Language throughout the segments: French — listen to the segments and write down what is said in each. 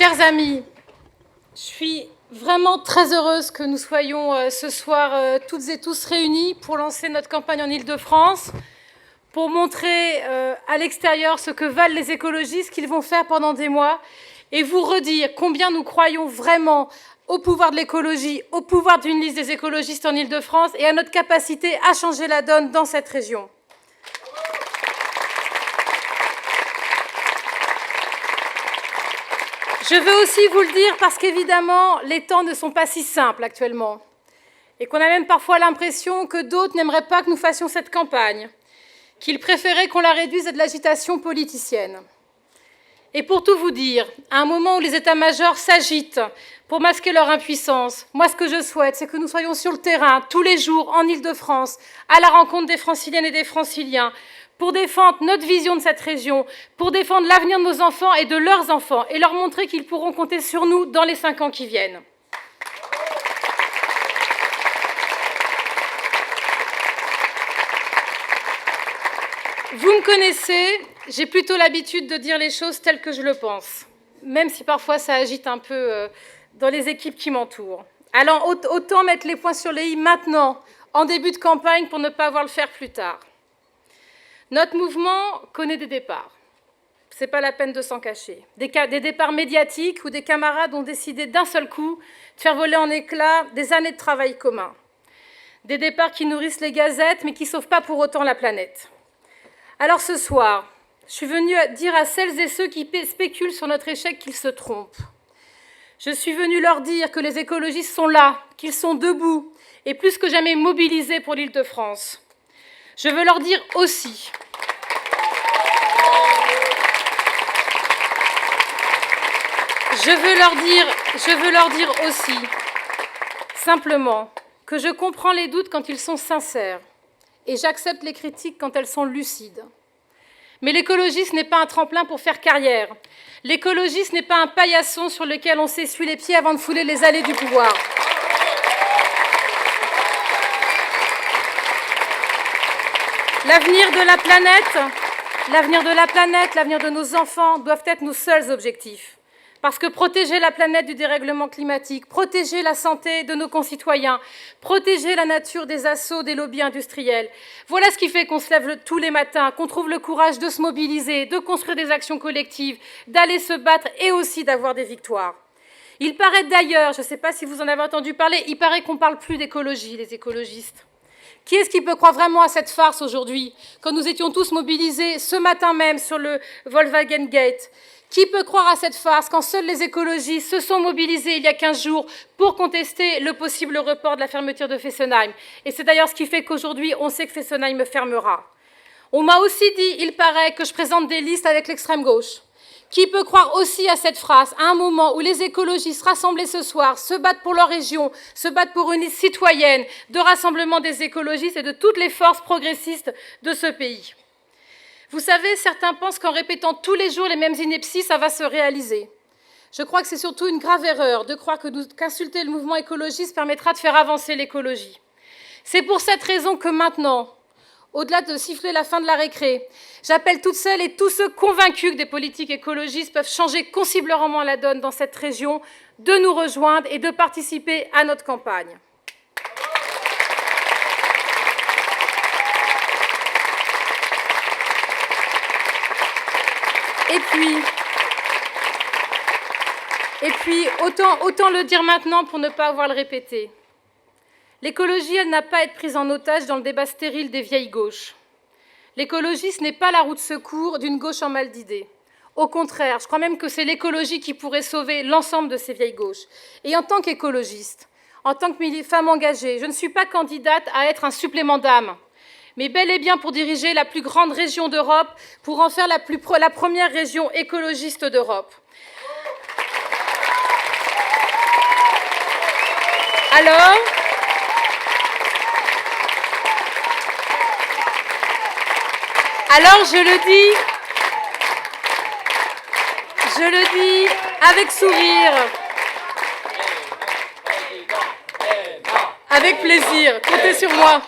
Chers amis, je suis vraiment très heureuse que nous soyons ce soir toutes et tous réunis pour lancer notre campagne en Île-de-France, pour montrer à l'extérieur ce que valent les écologistes, qu'ils vont faire pendant des mois, et vous redire combien nous croyons vraiment au pouvoir de l'écologie, au pouvoir d'une liste des écologistes en Île-de-France et à notre capacité à changer la donne dans cette région. Je veux aussi vous le dire parce qu'évidemment, les temps ne sont pas si simples actuellement et qu'on a même parfois l'impression que d'autres n'aimeraient pas que nous fassions cette campagne, qu'ils préféraient qu'on la réduise à de l'agitation politicienne. Et pour tout vous dire, à un moment où les états-majors s'agitent pour masquer leur impuissance, moi ce que je souhaite, c'est que nous soyons sur le terrain tous les jours en Île-de-France, à la rencontre des Franciliennes et des Franciliens, pour défendre notre vision de cette région, pour défendre l'avenir de nos enfants et de leurs enfants, et leur montrer qu'ils pourront compter sur nous dans les 5 ans qui viennent. Vous me connaissez, j'ai plutôt l'habitude de dire les choses telles que je le pense, même si parfois ça agite un peu dans les équipes qui m'entourent. Alors autant mettre les points sur les i maintenant, en début de campagne, pour ne pas avoir le faire plus tard. Notre mouvement connaît des départs. Ce n'est pas la peine de s'en cacher. Des départs médiatiques où des camarades ont décidé d'un seul coup de faire voler en éclats des années de travail commun. Des départs qui nourrissent les gazettes, mais qui ne sauvent pas pour autant la planète. Alors ce soir, je suis venue dire à celles et ceux qui spéculent sur notre échec qu'ils se trompent. Je suis venue leur dire que les écologistes sont là, qu'ils sont debout et plus que jamais mobilisés pour l'Île-de-France. Je veux leur dire aussi simplement que je comprends les doutes quand ils sont sincères et j'accepte les critiques quand elles sont lucides. Mais l'écologiste n'est pas un tremplin pour faire carrière. L'écologiste n'est pas un paillasson sur lequel on s'essuie les pieds avant de fouler les allées du pouvoir. L'avenir de la planète, l'avenir de nos enfants doivent être nos seuls objectifs. Parce que protéger la planète du dérèglement climatique, protéger la santé de nos concitoyens, protéger la nature des assauts des lobbies industriels, voilà ce qui fait qu'on se lève tous les matins, qu'on trouve le courage de se mobiliser, de construire des actions collectives, d'aller se battre et aussi d'avoir des victoires. Il paraît d'ailleurs, je ne sais pas si vous en avez entendu parler, il paraît qu'on ne parle plus d'écologie, les écologistes. Qui est-ce qui peut croire vraiment à cette farce aujourd'hui, quand nous étions tous mobilisés ce matin même sur le Volkswagen Gate? Qui peut croire à cette farce quand seuls les écologistes se sont mobilisés il y a 15 jours pour contester le possible report de la fermeture de Fessenheim? Et c'est d'ailleurs ce qui fait qu'aujourd'hui, on sait que Fessenheim fermera. On m'a aussi dit, il paraît, que je présente des listes avec l'extrême gauche. Qui peut croire aussi à cette phrase, à un moment où les écologistes rassemblés ce soir se battent pour leur région, se battent pour une liste citoyenne de rassemblement des écologistes et de toutes les forces progressistes de ce pays? Vous savez, certains pensent qu'en répétant tous les jours les mêmes inepties, ça va se réaliser. Je crois que c'est surtout une grave erreur de croire qu'insulter le mouvement écologiste permettra de faire avancer l'écologie. C'est pour cette raison que maintenant, au-delà de siffler la fin de la récré, j'appelle toutes celles et tous ceux convaincus que des politiques écologistes peuvent changer considérablement la donne dans cette région, de nous rejoindre et de participer à notre campagne. Et puis autant le dire maintenant pour ne pas avoir à le répéter. L'écologie, elle n'a pas à être prise en otage dans le débat stérile des vieilles gauches. L'écologie, ce n'est pas la roue de secours d'une gauche en mal d'idées. Au contraire, je crois même que c'est l'écologie qui pourrait sauver l'ensemble de ces vieilles gauches. Et en tant qu'écologiste, en tant que femme engagée, je ne suis pas candidate à être un supplément d'âme, mais bel et bien pour diriger la plus grande région d'Europe, pour en faire la première région écologiste d'Europe. Alors je le dis avec sourire, avec plaisir, comptez sur moi.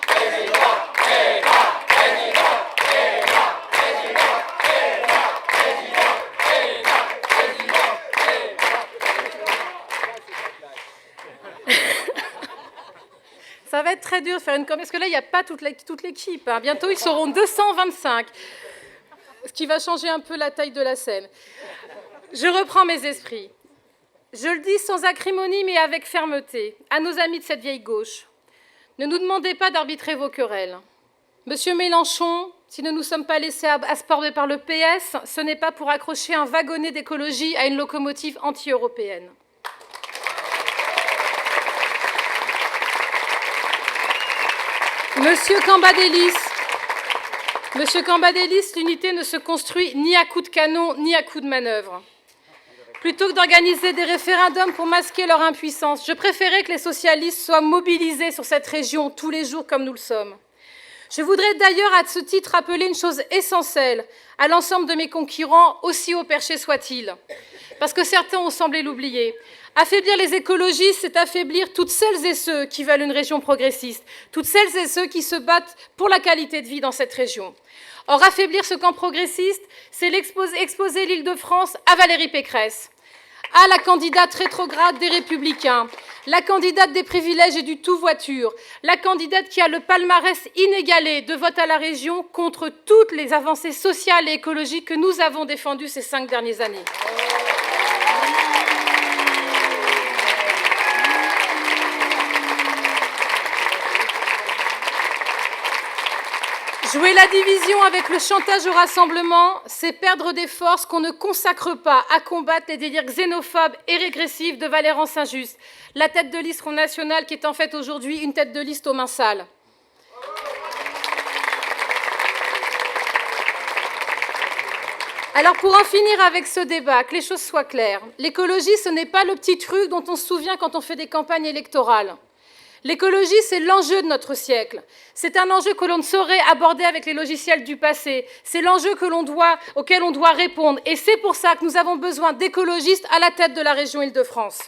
va être très dur de faire une campagne, parce que là, il n'y a pas toute l'équipe. Hein. Bientôt, ils seront 225, ce qui va changer un peu la taille de la scène. Je reprends mes esprits. Je le dis sans acrimonie, mais avec fermeté, à nos amis de cette vieille gauche. Ne nous demandez pas d'arbitrer vos querelles. Monsieur Mélenchon, si nous ne nous sommes pas laissés asporter par le PS, ce n'est pas pour accrocher un wagonnet d'écologie à une locomotive anti-européenne. Monsieur Cambadélis, l'unité ne se construit ni à coups de canon, ni à coups de manœuvre. Plutôt que d'organiser des référendums pour masquer leur impuissance, je préférais que les socialistes soient mobilisés sur cette région tous les jours comme nous le sommes. Je voudrais d'ailleurs à ce titre rappeler une chose essentielle à l'ensemble de mes concurrents, aussi haut perché soient-ils, parce que certains ont semblé l'oublier. Affaiblir les écologistes, c'est affaiblir toutes celles et ceux qui veulent une région progressiste, toutes celles et ceux qui se battent pour la qualité de vie dans cette région. Or, affaiblir ce camp progressiste, c'est exposer l'Île-de-France à Valérie Pécresse, à la candidate rétrograde des Républicains, la candidate des privilèges et du tout-voiture, la candidate qui a le palmarès inégalé de vote à la région contre toutes les avancées sociales et écologiques que nous avons défendues ces 5 dernières années. Jouer la division avec le chantage au rassemblement, c'est perdre des forces qu'on ne consacre pas à combattre les délires xénophobes et régressifs de Valérien Saint-Just, la tête de liste Front National qui est en fait aujourd'hui une tête de liste aux mains sales. Alors pour en finir avec ce débat, que les choses soient claires, l'écologie ce n'est pas le petit truc dont on se souvient quand on fait des campagnes électorales. L'écologie, c'est l'enjeu de notre siècle. C'est un enjeu que l'on ne saurait aborder avec les logiciels du passé. C'est l'enjeu auquel on doit répondre. Et c'est pour ça que nous avons besoin d'écologistes à la tête de la région Île-de-France.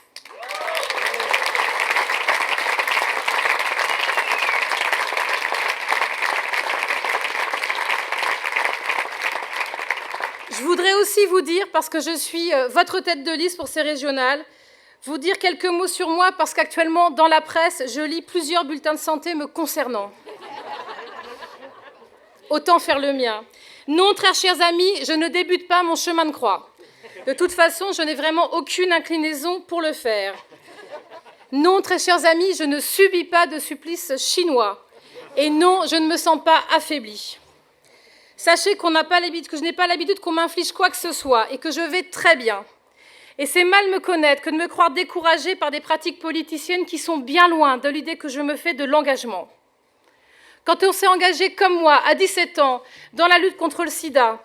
Je voudrais aussi vous dire, parce que je suis votre tête de liste pour ces régionales, vous dire quelques mots sur moi, parce qu'actuellement, dans la presse, je lis plusieurs bulletins de santé me concernant. Autant faire le mien. Non, très chers amis, je ne débute pas mon chemin de croix. De toute façon, je n'ai vraiment aucune inclinaison pour le faire. Non, très chers amis, je ne subis pas de supplice chinois. Et non, je ne me sens pas affaiblie. Sachez que je n'ai pas l'habitude qu'on m'inflige quoi que ce soit et que je vais très bien. Et c'est mal me connaître que de me croire découragée par des pratiques politiciennes qui sont bien loin de l'idée que je me fais de l'engagement. Quand on s'est engagé comme moi, à 17 ans, dans la lutte contre le sida,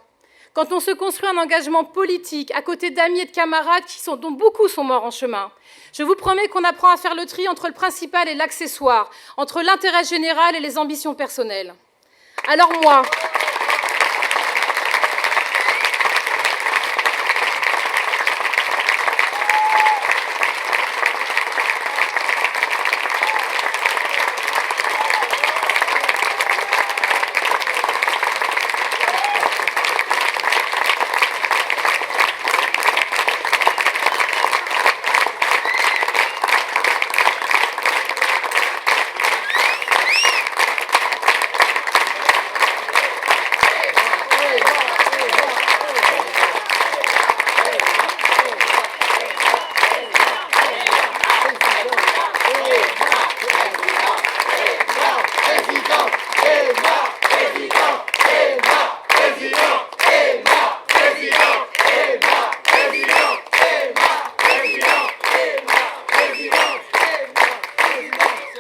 quand on se construit un engagement politique à côté d'amis et de camarades dont beaucoup sont morts en chemin, je vous promets qu'on apprend à faire le tri entre le principal et l'accessoire, entre l'intérêt général et les ambitions personnelles. Alors moi...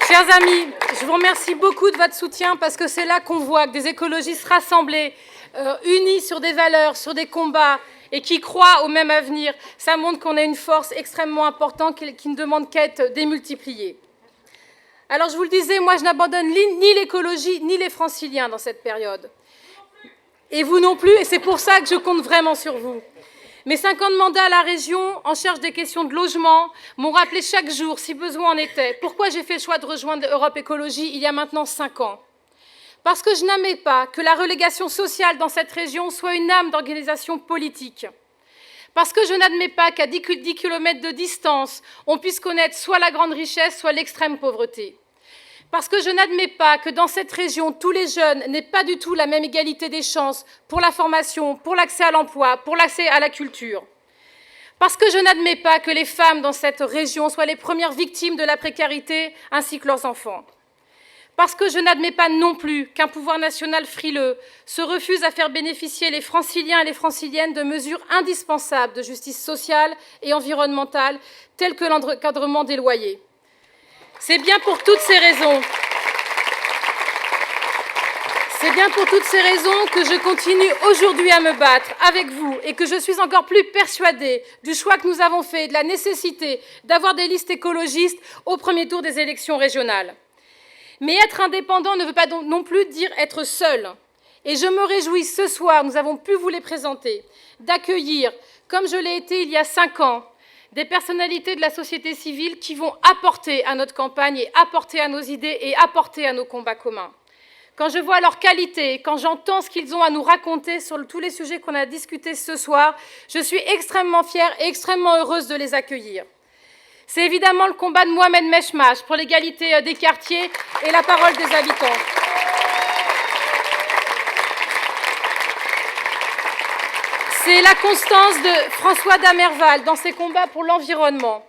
Chers amis, je vous remercie beaucoup de votre soutien parce que c'est là qu'on voit que des écologistes rassemblés, unis sur des valeurs, sur des combats et qui croient au même avenir, ça montre qu'on a une force extrêmement importante qui ne demande qu'à être démultipliée. Alors je vous le disais, moi je n'abandonne ni l'écologie ni les franciliens dans cette période. Et vous non plus, et c'est pour ça que je compte vraiment sur vous. Mes 5 ans de mandat à la région, en charge des questions de logement, m'ont rappelé chaque jour, si besoin en était, pourquoi j'ai fait le choix de rejoindre Europe Écologie il y a maintenant 5 ans. Parce que je n'admets pas que la relégation sociale dans cette région soit une âme d'organisation politique. Parce que je n'admets pas qu'à 10 km de distance, on puisse connaître soit la grande richesse, soit l'extrême pauvreté. Parce que je n'admets pas que dans cette région, tous les jeunes n'aient pas du tout la même égalité des chances pour la formation, pour l'accès à l'emploi, pour l'accès à la culture. Parce que je n'admets pas que les femmes dans cette région soient les premières victimes de la précarité, ainsi que leurs enfants. Parce que je n'admets pas non plus qu'un pouvoir national frileux se refuse à faire bénéficier les franciliens et les franciliennes de mesures indispensables de justice sociale et environnementale, telles que l'encadrement des loyers. C'est bien pour toutes ces raisons que je continue aujourd'hui à me battre avec vous et que je suis encore plus persuadée du choix que nous avons fait, de la nécessité d'avoir des listes écologistes au premier tour des élections régionales. Mais être indépendant ne veut pas non plus dire être seul. Et je me réjouis ce soir, nous avons pu vous les présenter, d'accueillir, comme je l'ai été il y a 5 ans, des personnalités de la société civile qui vont apporter à notre campagne et apporter à nos idées et apporter à nos combats communs. Quand je vois leur qualité, quand j'entends ce qu'ils ont à nous raconter sur tous les sujets qu'on a discutés ce soir, je suis extrêmement fière et extrêmement heureuse de les accueillir. C'est évidemment le combat de Mohamed Meshmash pour l'égalité des quartiers et la parole des habitants. C'est la constance de François Damerval dans ses combats pour l'environnement.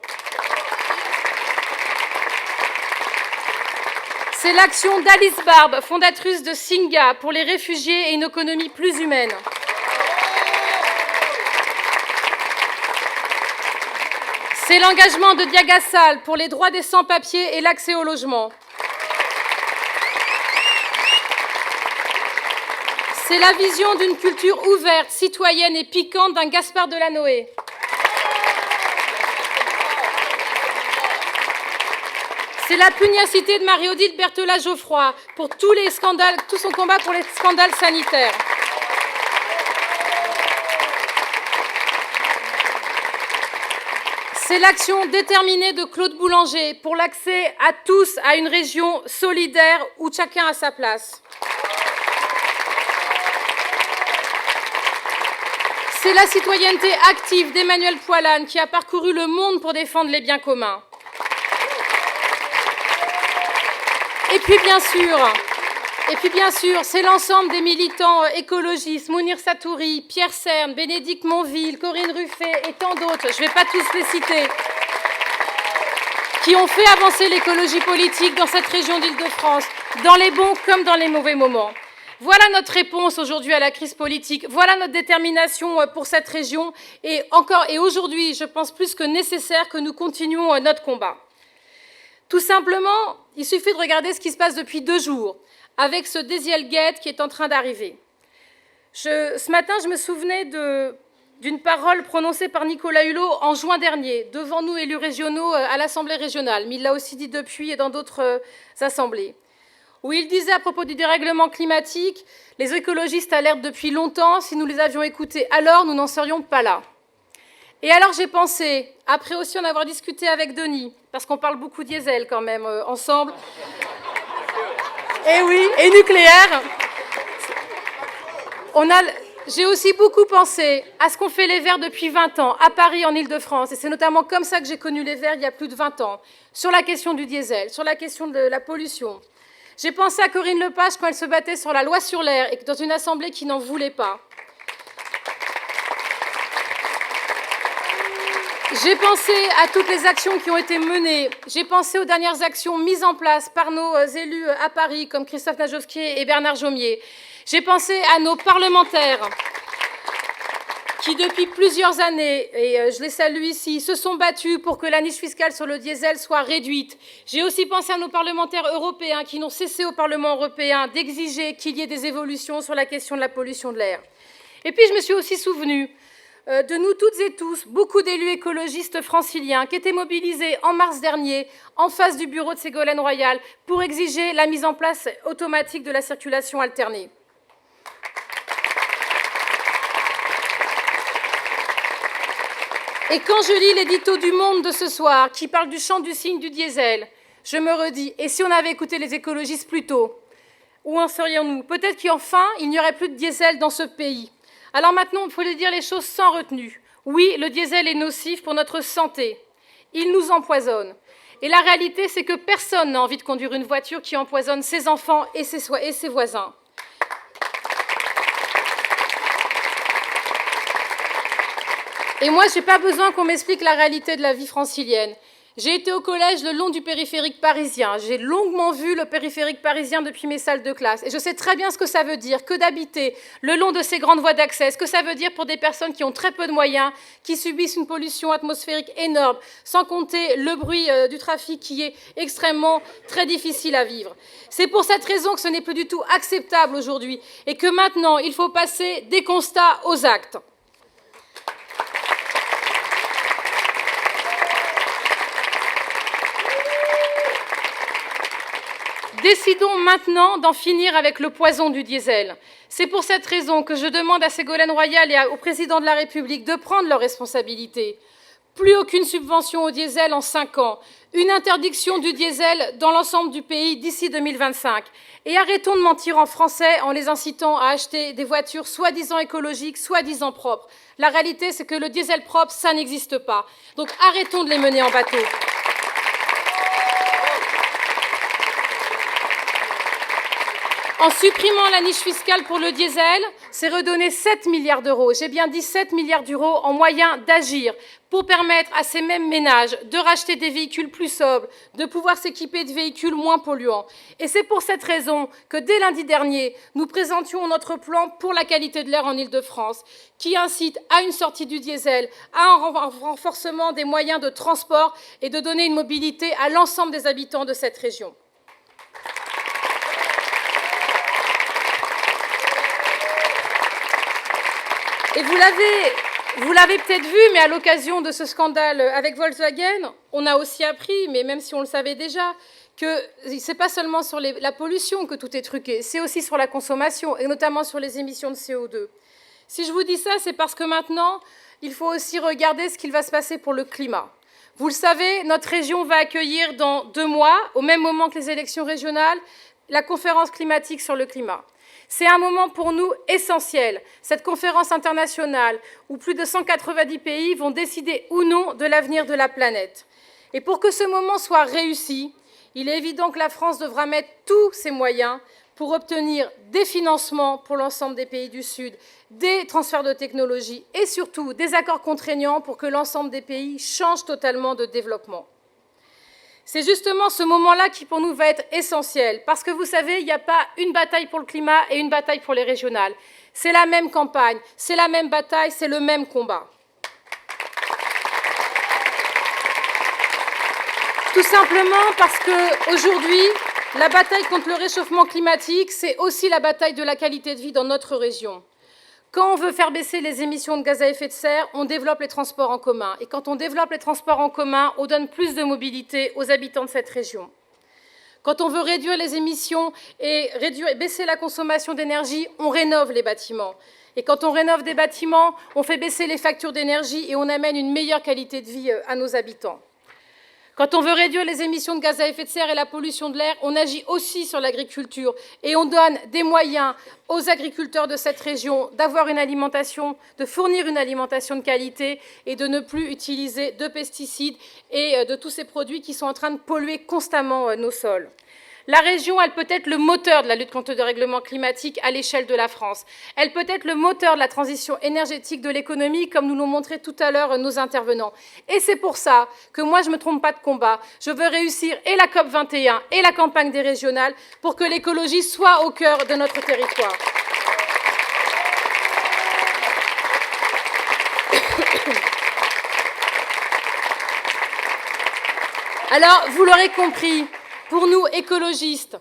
C'est l'action d'Alice Barbe, fondatrice de Singa, pour les réfugiés et une économie plus humaine. C'est l'engagement de Diaga Sall pour les droits des sans-papiers et l'accès au logement. C'est la vision d'une culture ouverte, citoyenne et piquante d'un Gaspard Delanoë. C'est la pugnacité de Marie-Odile Berthelin-Geoffroy pour tous les scandales, tout son combat pour les scandales sanitaires. C'est l'action déterminée de Claude Boulanger pour l'accès à tous à une région solidaire où chacun a sa place. C'est la citoyenneté active d'Emmanuel Poilane qui a parcouru le monde pour défendre les biens communs. Et puis bien sûr, c'est l'ensemble des militants écologistes, Mounir Satouri, Pierre Cerne, Bénédicte Monville, Corinne Ruffet et tant d'autres, je ne vais pas tous les citer, qui ont fait avancer l'écologie politique dans cette région d'Île-de-France, dans les bons comme dans les mauvais moments. Voilà notre réponse aujourd'hui à la crise politique, voilà notre détermination pour cette région et aujourd'hui, je pense plus que nécessaire que nous continuions notre combat. Tout simplement, il suffit de regarder ce qui se passe depuis 2 jours, avec ce Dieselgate qui est en train d'arriver. Ce matin, je me souvenais d'une parole prononcée par Nicolas Hulot en juin dernier, devant nous, élus régionaux, à l'Assemblée régionale, mais il l'a aussi dit depuis et dans d'autres assemblées, où il disait à propos du dérèglement climatique, les écologistes alertent depuis longtemps, si nous les avions écoutés alors, nous n'en serions pas là. Et alors j'ai pensé, après aussi en avoir discuté avec Denis, parce qu'on parle beaucoup diesel quand même ensemble, et oui, et nucléaire, j'ai aussi beaucoup pensé à ce qu'ont fait les Verts depuis 20 ans, à Paris, en Île-de-France, et c'est notamment comme ça que j'ai connu les Verts il y a plus de 20 ans, sur la question du diesel, sur la question de la pollution. J'ai pensé à Corinne Lepage quand elle se battait sur la loi sur l'air, et dans une assemblée qui n'en voulait pas. J'ai pensé à toutes les actions qui ont été menées. J'ai pensé aux dernières actions mises en place par nos élus à Paris, comme Christophe Najovskier et Bernard Jomier. J'ai pensé à nos parlementaires qui, depuis plusieurs années, et je les salue ici, se sont battus pour que la niche fiscale sur le diesel soit réduite. J'ai aussi pensé à nos parlementaires européens qui n'ont cessé au Parlement européen d'exiger qu'il y ait des évolutions sur la question de la pollution de l'air. Et puis, je me suis aussi souvenue de nous toutes et tous, beaucoup d'élus écologistes franciliens qui étaient mobilisés en mars dernier en face du bureau de Ségolène Royal pour exiger la mise en place automatique de la circulation alternée. Et quand je lis l'édito du Monde de ce soir qui parle du chant du cygne du diesel, je me redis, et si on avait écouté les écologistes plus tôt, où en serions-nous? Peut-être qu'enfin, il n'y aurait plus de diesel dans ce pays. Alors maintenant, il faut dire les choses sans retenue. Oui, le diesel est nocif pour notre santé. Il nous empoisonne. Et la réalité, c'est que personne n'a envie de conduire une voiture qui empoisonne ses enfants et ses voisins. Et moi, je n'ai pas besoin qu'on m'explique la réalité de la vie francilienne. J'ai été au collège le long du périphérique parisien. J'ai longuement vu le périphérique parisien depuis mes salles de classe. Et je sais très bien ce que ça veut dire que d'habiter le long de ces grandes voies d'accès, ce que ça veut dire pour des personnes qui ont très peu de moyens, qui subissent une pollution atmosphérique énorme, sans compter le bruit du trafic qui est extrêmement très difficile à vivre. C'est pour cette raison que ce n'est plus du tout acceptable aujourd'hui et que maintenant, il faut passer des constats aux actes. Décidons maintenant d'en finir avec le poison du diesel. C'est pour cette raison que je demande à Ségolène Royal et au président de la République de prendre leurs responsabilités. Plus aucune subvention au diesel en 5 ans, une interdiction du diesel dans l'ensemble du pays d'ici 2025. Et arrêtons de mentir en Français en les incitant à acheter des voitures soi-disant écologiques, soi-disant propres. La réalité, c'est que le diesel propre, ça n'existe pas. Donc arrêtons de les mener en bateau. En supprimant la niche fiscale pour le diesel, c'est redonner 7 milliards d'euros, j'ai bien dit 7 milliards d'euros en moyens d'agir pour permettre à ces mêmes ménages de racheter des véhicules plus sobres, de pouvoir s'équiper de véhicules moins polluants. Et c'est pour cette raison que dès lundi dernier, nous présentions notre plan pour la qualité de l'air en Île-de-France, qui incite à une sortie du diesel, à un renforcement des moyens de transport et de donner une mobilité à l'ensemble des habitants de cette région. Et vous l'avez peut-être vu, mais à l'occasion de ce scandale avec Volkswagen, on a aussi appris, mais même si on le savait déjà, que ce n'est pas seulement sur la pollution que tout est truqué, c'est aussi sur la consommation, et notamment sur les émissions de CO2. Si je vous dis ça, c'est parce que maintenant, il faut aussi regarder ce qu'il va se passer pour le climat. Vous le savez, notre région va accueillir dans 2 mois, au même moment que les élections régionales, la conférence climatique sur le climat. C'est un moment pour nous essentiel, cette conférence internationale où plus de 190 pays vont décider ou non de l'avenir de la planète. Et pour que ce moment soit réussi, il est évident que la France devra mettre tous ses moyens pour obtenir des financements pour l'ensemble des pays du Sud, des transferts de technologie et surtout des accords contraignants pour que l'ensemble des pays changent totalement de développement. C'est justement ce moment-là qui, pour nous, va être essentiel. Parce que, vous savez, il n'y a pas une bataille pour le climat et une bataille pour les régionales. C'est la même campagne, c'est la même bataille, c'est le même combat. Tout simplement parce qu'aujourd'hui, la bataille contre le réchauffement climatique, c'est aussi la bataille de la qualité de vie dans notre région. Quand on veut faire baisser les émissions de gaz à effet de serre, on développe les transports en commun. Et quand on développe les transports en commun, on donne plus de mobilité aux habitants de cette région. Quand on veut réduire les émissions et baisser la consommation d'énergie, on rénove les bâtiments. Et quand on rénove des bâtiments, on fait baisser les factures d'énergie et on amène une meilleure qualité de vie à nos habitants. Quand on veut réduire les émissions de gaz à effet de serre et la pollution de l'air, on agit aussi sur l'agriculture et on donne des moyens aux agriculteurs de cette région d'avoir une alimentation, de fournir une alimentation de qualité et de ne plus utiliser de pesticides et de tous ces produits qui sont en train de polluer constamment nos sols. La région, elle peut être le moteur de la lutte contre le dérèglement climatique à l'échelle de la France. Elle peut être le moteur de la transition énergétique de l'économie, comme nous l'ont montré tout à l'heure nos intervenants. Et c'est pour ça que moi, je ne me trompe pas de combat. Je veux réussir et la COP 21 et la campagne des régionales pour que l'écologie soit au cœur de notre territoire. Alors, vous l'aurez compris, pour nous, écologistes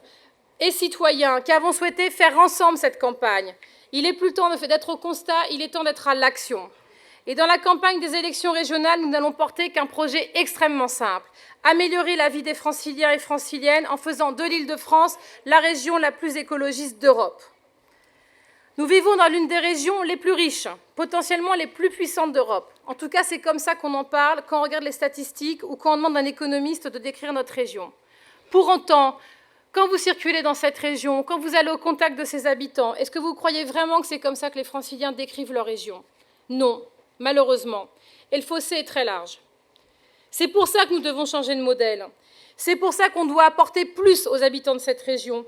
et citoyens, qui avons souhaité faire ensemble cette campagne, il est plus temps d'être au constat, il est temps d'être à l'action. Et dans la campagne des élections régionales, nous n'allons porter qu'un projet extrêmement simple, améliorer la vie des Franciliens et Franciliennes en faisant de l'Île-de-France la région la plus écologiste d'Europe. Nous vivons dans l'une des régions les plus riches, potentiellement les plus puissantes d'Europe. En tout cas, c'est comme ça qu'on en parle quand on regarde les statistiques ou quand on demande à un économiste de décrire notre région. Pour autant, quand vous circulez dans cette région, quand vous allez au contact de ses habitants, est-ce que vous croyez vraiment que c'est comme ça que les Franciliens décrivent leur région? Non, malheureusement. Et le fossé est très large. C'est pour ça que nous devons changer de modèle. C'est pour ça qu'on doit apporter plus aux habitants de cette région.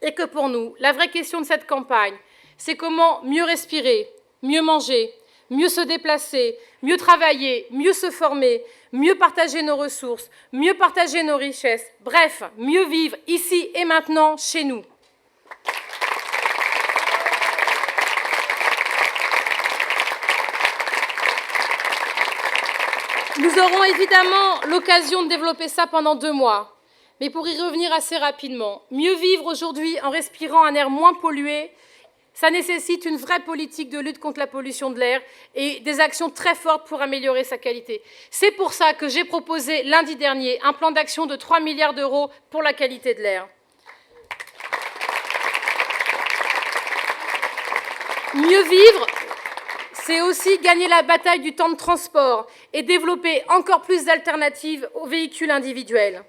Et que pour nous, la vraie question de cette campagne, c'est comment mieux respirer, mieux manger, mieux se déplacer, mieux travailler, mieux se former, mieux partager nos ressources, mieux partager nos richesses, bref, mieux vivre ici et maintenant chez nous. Nous aurons évidemment l'occasion de développer ça pendant 2 mois. Mais pour y revenir assez rapidement, mieux vivre aujourd'hui en respirant un air moins pollué, ça nécessite une vraie politique de lutte contre la pollution de l'air et des actions très fortes pour améliorer sa qualité. C'est pour ça que j'ai proposé lundi dernier un plan d'action de 3 milliards d'euros pour la qualité de l'air. Mieux vivre, c'est aussi gagner la bataille du temps de transport et développer encore plus d'alternatives aux véhicules individuels.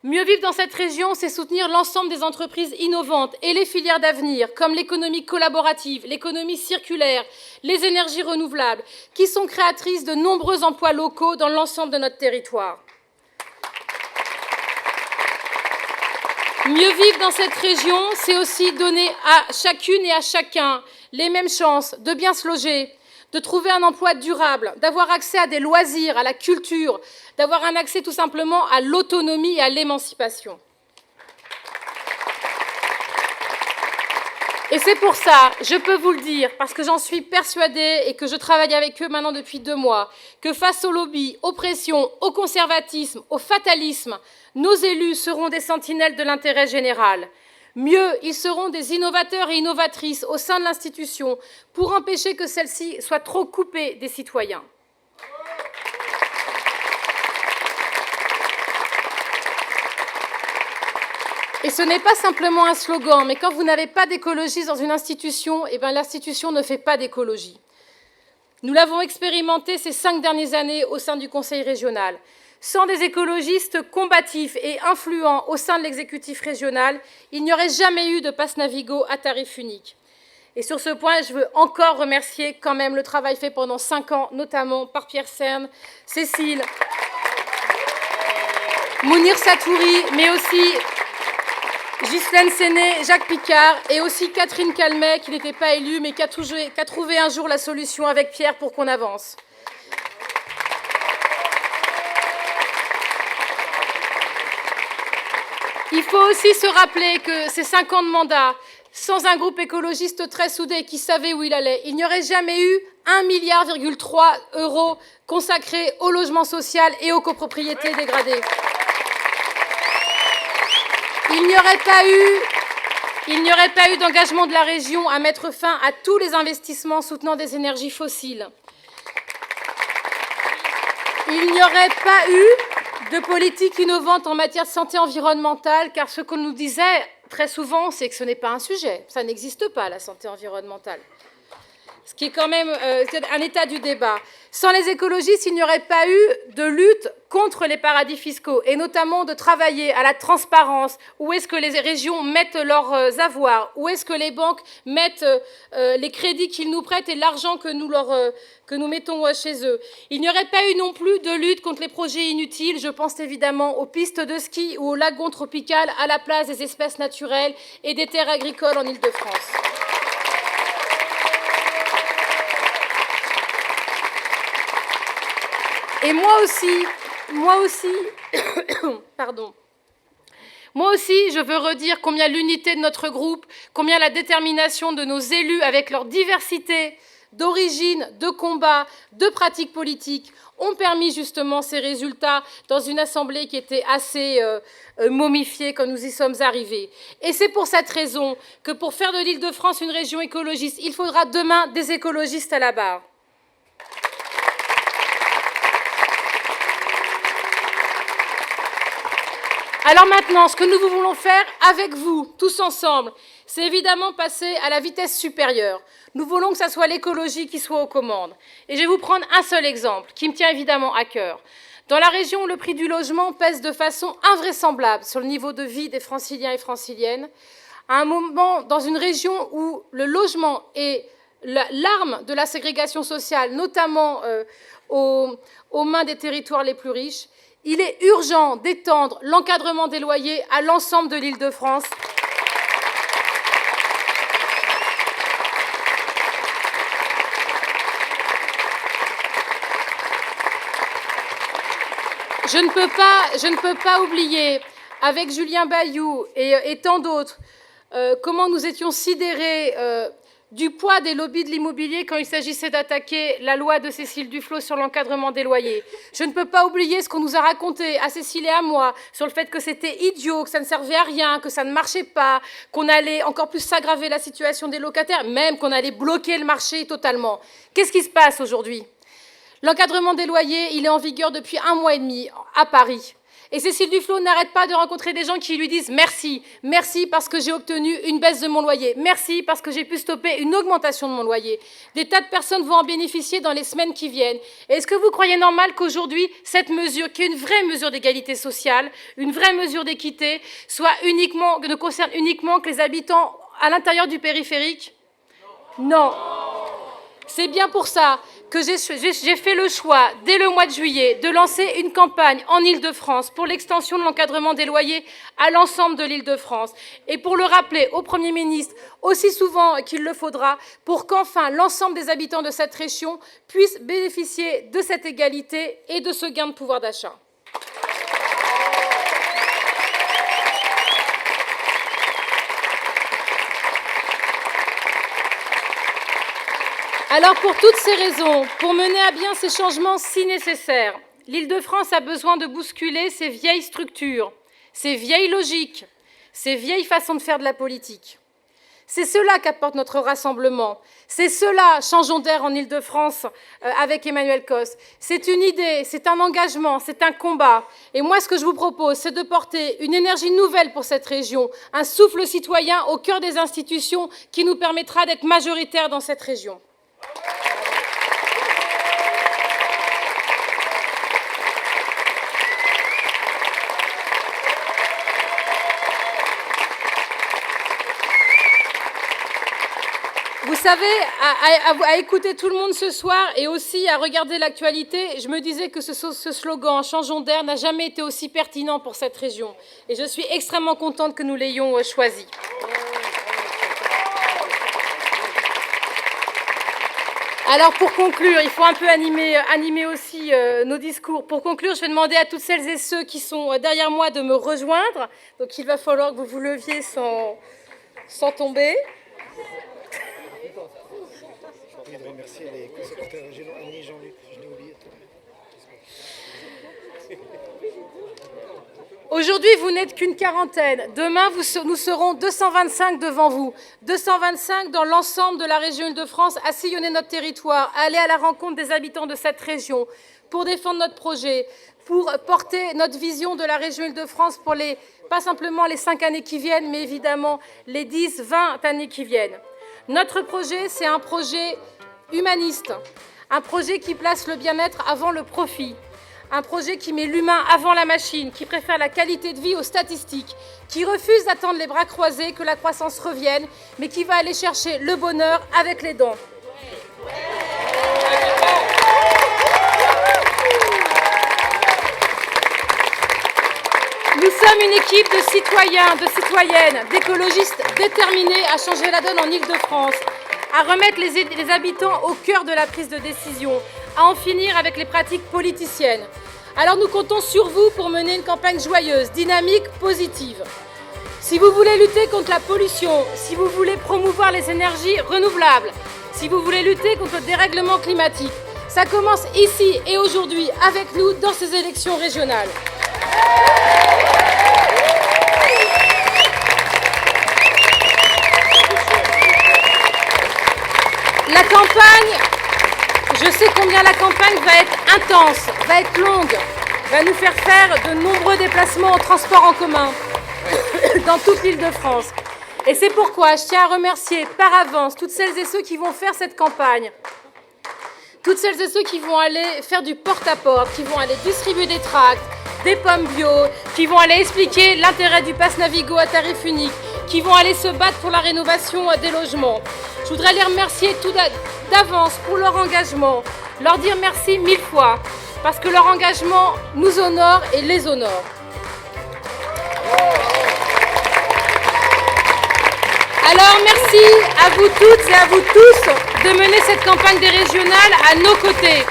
Mieux vivre dans cette région, c'est soutenir l'ensemble des entreprises innovantes et les filières d'avenir, comme l'économie collaborative, l'économie circulaire, les énergies renouvelables, qui sont créatrices de nombreux emplois locaux dans l'ensemble de notre territoire. Mieux vivre dans cette région, c'est aussi donner à chacune et à chacun les mêmes chances de bien se loger, de trouver un emploi durable, d'avoir accès à des loisirs, à la culture, d'avoir un accès tout simplement à l'autonomie et à l'émancipation. Et c'est pour ça, je peux vous le dire, parce que j'en suis persuadée et que je travaille avec eux maintenant depuis 2 mois, que face aux lobbies, aux pressions, au conservatisme, au fatalisme, nos élus seront des sentinelles de l'intérêt général. Mieux, ils seront des innovateurs et innovatrices au sein de l'institution pour empêcher que celle-ci soit trop coupée des citoyens. Et ce n'est pas simplement un slogan, mais quand vous n'avez pas d'écologistes dans une institution, eh bien l'institution ne fait pas d'écologie. Nous l'avons expérimenté ces 5 dernières années au sein du Conseil régional. Sans des écologistes combatifs et influents au sein de l'exécutif régional, il n'y aurait jamais eu de pass Navigo à tarif unique. Et sur ce point, je veux encore remercier quand même le travail fait pendant 5 ans, notamment par Pierre Cerne, Cécile, Mounir Satouri, mais aussi Ghislaine Séné, Jacques Picard et aussi Catherine Calmet, qui n'était pas élue, mais qui a trouvé un jour la solution avec Pierre pour qu'on avance. Il faut aussi se rappeler que ces 5 ans de mandat, sans un groupe écologiste très soudé qui savait où il allait, il n'y aurait jamais eu 1,3 milliard € consacrés au logement social et aux copropriétés dégradées. Il n'y aurait pas eu d'engagement de la région à mettre fin à tous les investissements soutenant des énergies fossiles. Il n'y aurait pas eu de politique innovante en matière de santé environnementale, car ce qu'on nous disait très souvent, c'est que ce n'est pas un sujet. Ça n'existe pas, la santé environnementale. Ce qui est quand même un état du débat. Sans les écologistes, il n'y aurait pas eu de lutte contre les paradis fiscaux, et notamment de travailler à la transparence. Où est-ce que les régions mettent leurs avoirs? Où est-ce que les banques mettent les crédits qu'ils nous prêtent et l'argent que nous mettons chez eux? Il n'y aurait pas eu non plus de lutte contre les projets inutiles. Je pense évidemment aux pistes de ski ou aux lagons tropicaux à la place des espèces naturelles et des terres agricoles en Île-de-France. Et moi aussi, je veux redire combien l'unité de notre groupe, combien la détermination de nos élus avec leur diversité d'origine, de combat, de pratiques politiques ont permis justement ces résultats dans une assemblée qui était assez momifiée quand nous y sommes arrivés. Et c'est pour cette raison que pour faire de l'Île-de-France une région écologiste, il faudra demain des écologistes à la barre. Alors maintenant, ce que nous voulons faire avec vous, tous ensemble, c'est évidemment passer à la vitesse supérieure. Nous voulons que ce soit l'écologie qui soit aux commandes. Et je vais vous prendre un seul exemple, qui me tient évidemment à cœur. Dans la région où le prix du logement pèse de façon invraisemblable sur le niveau de vie des Franciliens et Franciliennes, à un moment, dans une région où le logement est l'arme de la ségrégation sociale, notamment aux mains des territoires les plus riches. Il est urgent d'étendre l'encadrement des loyers à l'ensemble de l'Île-de-France. Je ne peux pas oublier, avec Julien Bayou et tant d'autres, comment nous étions sidérés du poids des lobbies de l'immobilier quand il s'agissait d'attaquer la loi de Cécile Duflot sur l'encadrement des loyers. Je ne peux pas oublier ce qu'on nous a raconté à Cécile et à moi sur le fait que c'était idiot, que ça ne servait à rien, que ça ne marchait pas, qu'on allait encore plus s'aggraver la situation des locataires, même qu'on allait bloquer le marché totalement. Qu'est-ce qui se passe aujourd'hui ? L'encadrement des loyers, il est en vigueur depuis 1 mois et demi à Paris. Et Cécile Duflot n'arrête pas de rencontrer des gens qui lui disent « Merci, merci parce que j'ai obtenu une baisse de mon loyer. Merci parce que j'ai pu stopper une augmentation de mon loyer. » Des tas de personnes vont en bénéficier dans les semaines qui viennent. Et est-ce que vous croyez normal qu'aujourd'hui, cette mesure, qui est une vraie mesure d'égalité sociale, une vraie mesure d'équité, ne concerne uniquement que les habitants à l'intérieur du périphérique ? Non. C'est bien pour ça que j'ai fait le choix, dès le mois de juillet, de lancer une campagne en Île-de-France pour l'extension de l'encadrement des loyers à l'ensemble de l'Île-de-France. Et pour le rappeler au Premier ministre aussi souvent qu'il le faudra, pour qu'enfin l'ensemble des habitants de cette région puissent bénéficier de cette égalité et de ce gain de pouvoir d'achat. Alors, pour toutes ces raisons, pour mener à bien ces changements si nécessaires, l'Île-de-France a besoin de bousculer ces vieilles structures, ces vieilles logiques, ces vieilles façons de faire de la politique. C'est cela qu'apporte notre rassemblement. C'est cela, changeons d'air en Île-de-France avec Emmanuel Cos. C'est une idée, c'est un engagement, c'est un combat. Et moi, ce que je vous propose, c'est de porter une énergie nouvelle pour cette région, un souffle citoyen au cœur des institutions qui nous permettra d'être majoritaires dans cette région. Vous savez, à écouter tout le monde ce soir et aussi à regarder l'actualité, je me disais que ce slogan « Changeons d'air » n'a jamais été aussi pertinent pour cette région. Et je suis extrêmement contente que nous l'ayons choisi. Alors pour conclure, il faut un peu animer aussi nos discours. Pour conclure, je vais demander à toutes celles et ceux qui sont derrière moi de me rejoindre. Donc il va falloir que vous vous leviez sans tomber. J'ai envie de remercier les co-secrétaires régionaux, Annie, Jean-Luc, je l'ai oublié. Aujourd'hui, vous n'êtes qu'une quarantaine. Demain, nous serons 225 devant vous. 225 dans l'ensemble de la région Île-de-France à sillonner notre territoire, à aller à la rencontre des habitants de cette région, pour défendre notre projet, pour porter notre vision de la région Île-de-France pour pas simplement les 5 années qui viennent, mais évidemment les 10, 20 années qui viennent. Notre projet, c'est un projet humaniste, un projet qui place le bien-être avant le profit, un projet qui met l'humain avant la machine, qui préfère la qualité de vie aux statistiques, qui refuse d'attendre les bras croisés que la croissance revienne, mais qui va aller chercher le bonheur avec les dents. Nous sommes une équipe de citoyens, de citoyennes, d'écologistes déterminés à changer la donne en Île-de-France, à remettre les habitants au cœur de la prise de décision, à en finir avec les pratiques politiciennes. Alors nous comptons sur vous pour mener une campagne joyeuse, dynamique, positive. Si vous voulez lutter contre la pollution, si vous voulez promouvoir les énergies renouvelables, si vous voulez lutter contre le dérèglement climatique, ça commence ici et aujourd'hui avec nous dans ces élections régionales. La campagne, je sais combien la campagne va être intense, va être longue, va nous faire de nombreux déplacements en transport en commun dans toute l'Île-de-France. Et c'est pourquoi je tiens à remercier par avance toutes celles et ceux qui vont faire cette campagne, toutes celles et ceux qui vont aller faire du porte-à-porte, qui vont aller distribuer des tracts, des pommes bio, qui vont aller expliquer l'intérêt du pass Navigo à tarif unique, qui vont aller se battre pour la rénovation des logements. Je Je voudrais les remercier tout d'avance pour leur engagement, leur dire merci 1000 fois, parce que leur engagement nous honore et les honore. Alors merci à vous toutes et à vous tous de mener cette campagne des régionales à nos côtés.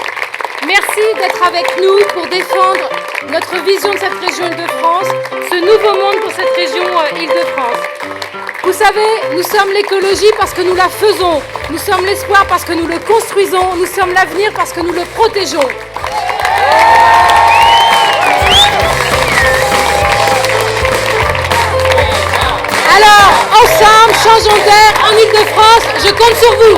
Merci d'être avec nous pour défendre notre vision de cette région Île-de-France, ce nouveau monde pour cette région Île-de-France. Vous savez, nous sommes l'écologie parce que nous la faisons, nous sommes l'espoir parce que nous le construisons, nous sommes l'avenir parce que nous le protégeons. Alors, ensemble, changeons d'air en Île-de-France, je compte sur vous.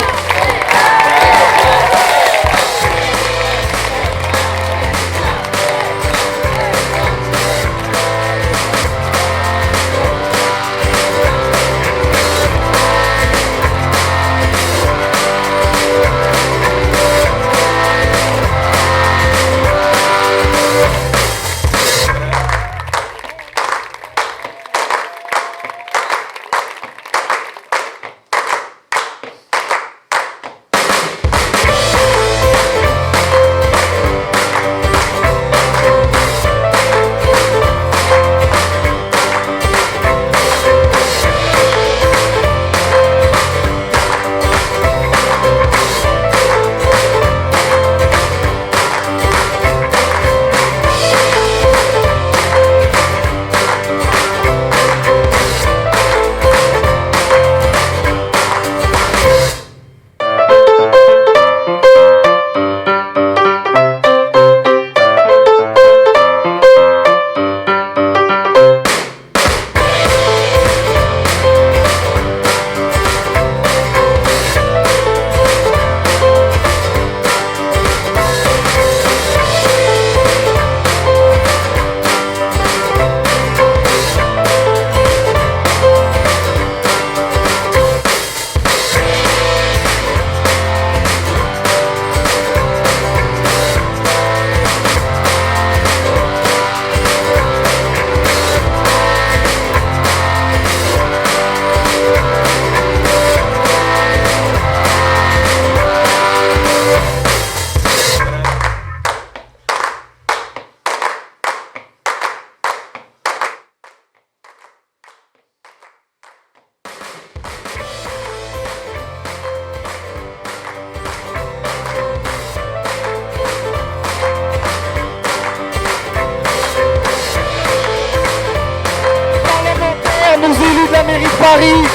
Nos élus de la mairie de Paris,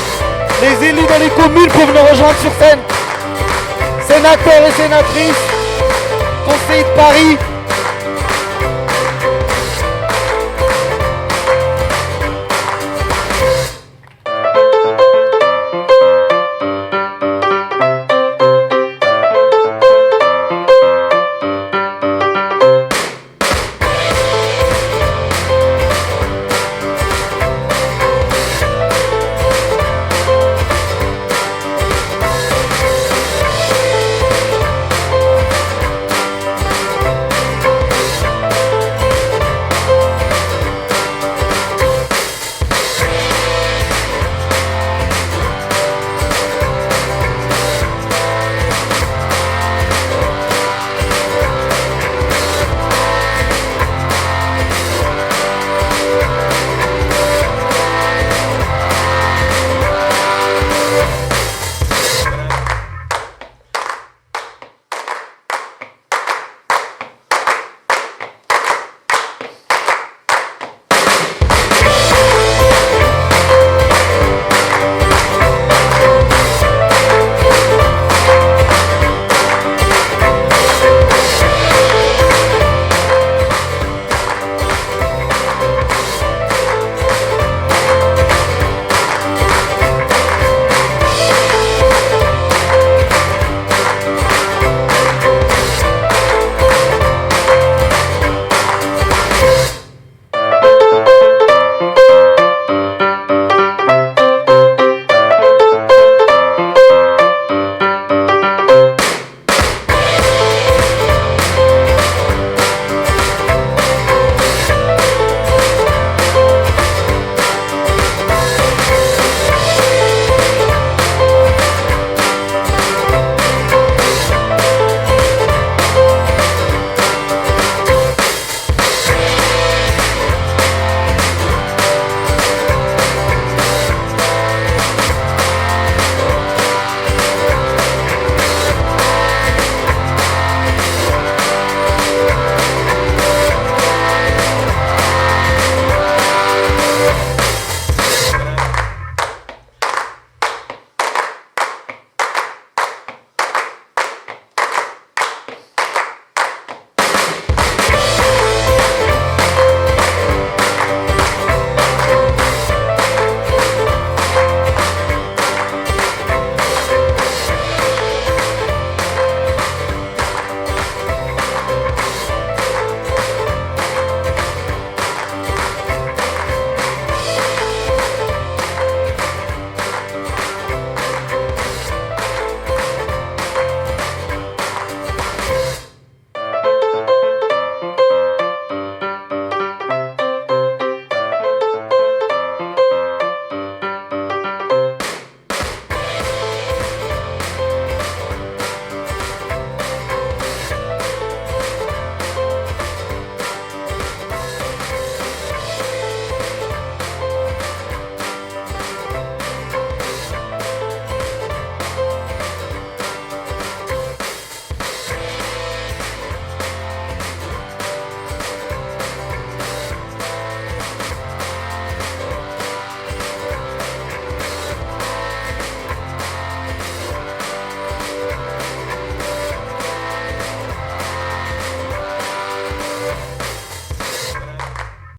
les élus dans les communes peuvent nous rejoindre sur scène. Sénateurs et sénatrices, conseillers de Paris,